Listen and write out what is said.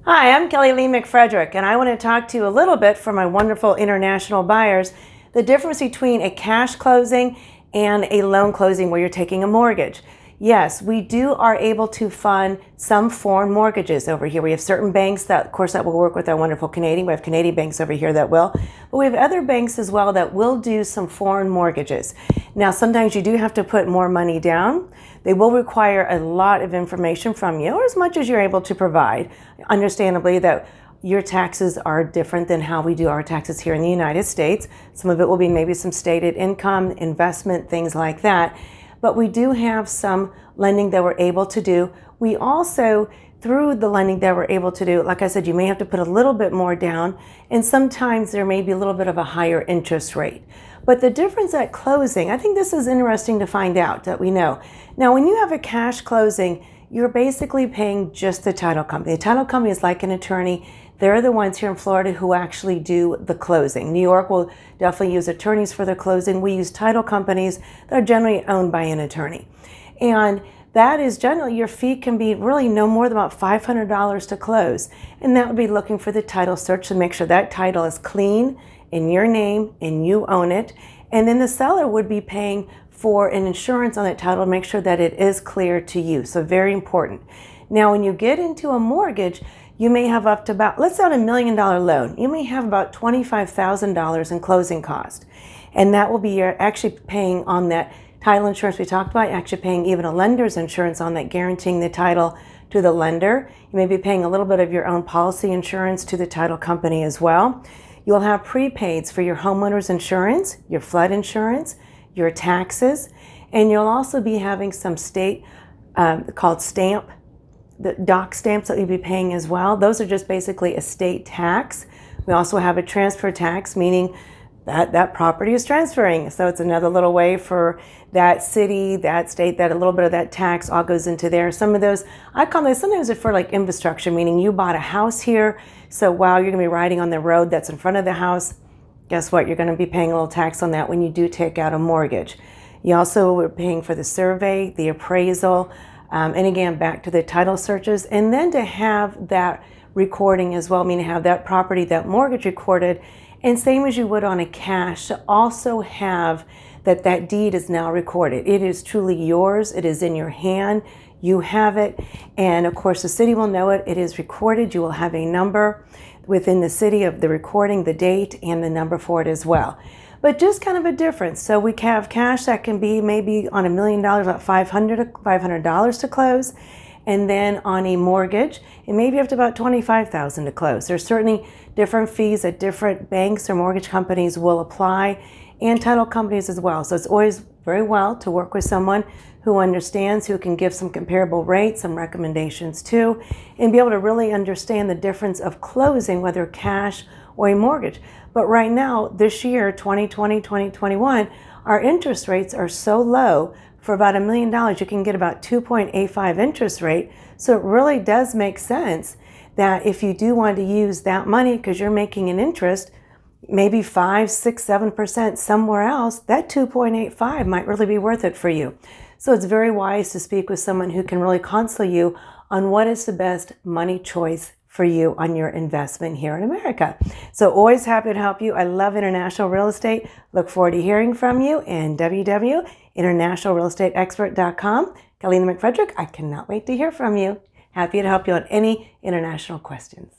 Hi, I'm Kelly Lee McFrederick, and I want to talk to you a little bit for my wonderful international buyers, the difference between a cash closing and a loan closing where you're taking a mortgage. Yes, we are able to fund some foreign mortgages over here. We have certain banks that, of course, that will work with our wonderful Canadian. We have Canadian banks over here that will, but we have other banks as well that will do some foreign mortgages. Now, sometimes you do have to put more money down. They will require a lot of information from you, or as much as you're able to provide. Understandably, that your taxes are different than how we do our taxes here in the United States. Some of it will be maybe some stated income, investment, things like that. But we do have some lending that we're able to do. We also, through the lending that we're able to do, like I said, you may have to put a little bit more down, and sometimes there may be a little bit of a higher interest rate. But the difference at closing, I think this is interesting to find out that we know. Now, when you have a cash closing, you're basically paying just the title company. The title company is like an attorney. They're the ones here in Florida who actually do the closing. New York will definitely use attorneys for their closing. We use title companies that are generally owned by an attorney. And that is generally, your fee can be really no more than about $500 to close. And that would be looking for the title search to make sure that title is clean, in your name, and you own it. And then the seller would be paying for an insurance on that title to make sure that it is clear to you. So very important. Now, when you get into a mortgage, you may have up to about, let's say on $1 million loan, you may have about $25,000 in closing cost. And that will be you're actually paying on that title insurance we talked about, actually paying even a lender's insurance on that, guaranteeing the title to the lender. You may be paying a little bit of your own policy insurance to the title company as well. You'll have prepaids for your homeowner's insurance, your flood insurance, your taxes, and you'll also be having some state called stamp, the doc stamps that you'll be paying as well. Those are just basically a state tax. We also have a transfer tax, meaning that property is transferring. So it's another little way for that city, that state, that a little bit of that tax all goes into there. Some of those, I call those, sometimes they're for like infrastructure, meaning you bought a house here. So while you're gonna be riding on the road that's in front of the house, guess what? You're gonna be paying a little tax on that when you do take out a mortgage. You also are paying for the survey, the appraisal, and again, back to the title searches. And then to have that recording as well, meaning have that property, that mortgage recorded, and same as you would on a cash, to also have that deed is now recorded. It is truly yours. It is in your hand. You have it. And of course, the city will know it. It is recorded. You will have a number within the city of the recording, the date, and the number for it as well. But just kind of a difference. So we have cash that can be maybe on $1 million, about $500 to close. And then on a mortgage, it may be up to about $25,000 to close. There's certainly different fees that different banks or mortgage companies will apply, and title companies as well. So it's always very well to work with someone who understands, who can give some comparable rates, some recommendations too, and be able to really understand the difference of closing, whether cash or a mortgage. But right now, this year, 2020, 2021, our interest rates are so low. For about $1 million, you can get about 2.85 interest rate. So it really does make sense that if you do want to use that money because you're making an interest, maybe 5, 6, 7% somewhere else, that 2.85 might really be worth it for you. So it's very wise to speak with someone who can really counsel you on what is the best money choice for you on your investment here in America. So always happy to help you. I love international real estate. Look forward to hearing from you, and www.internationalrealestateexpert.com. Kelly McFrederick, I cannot wait to hear from you. Happy to help you on any international questions.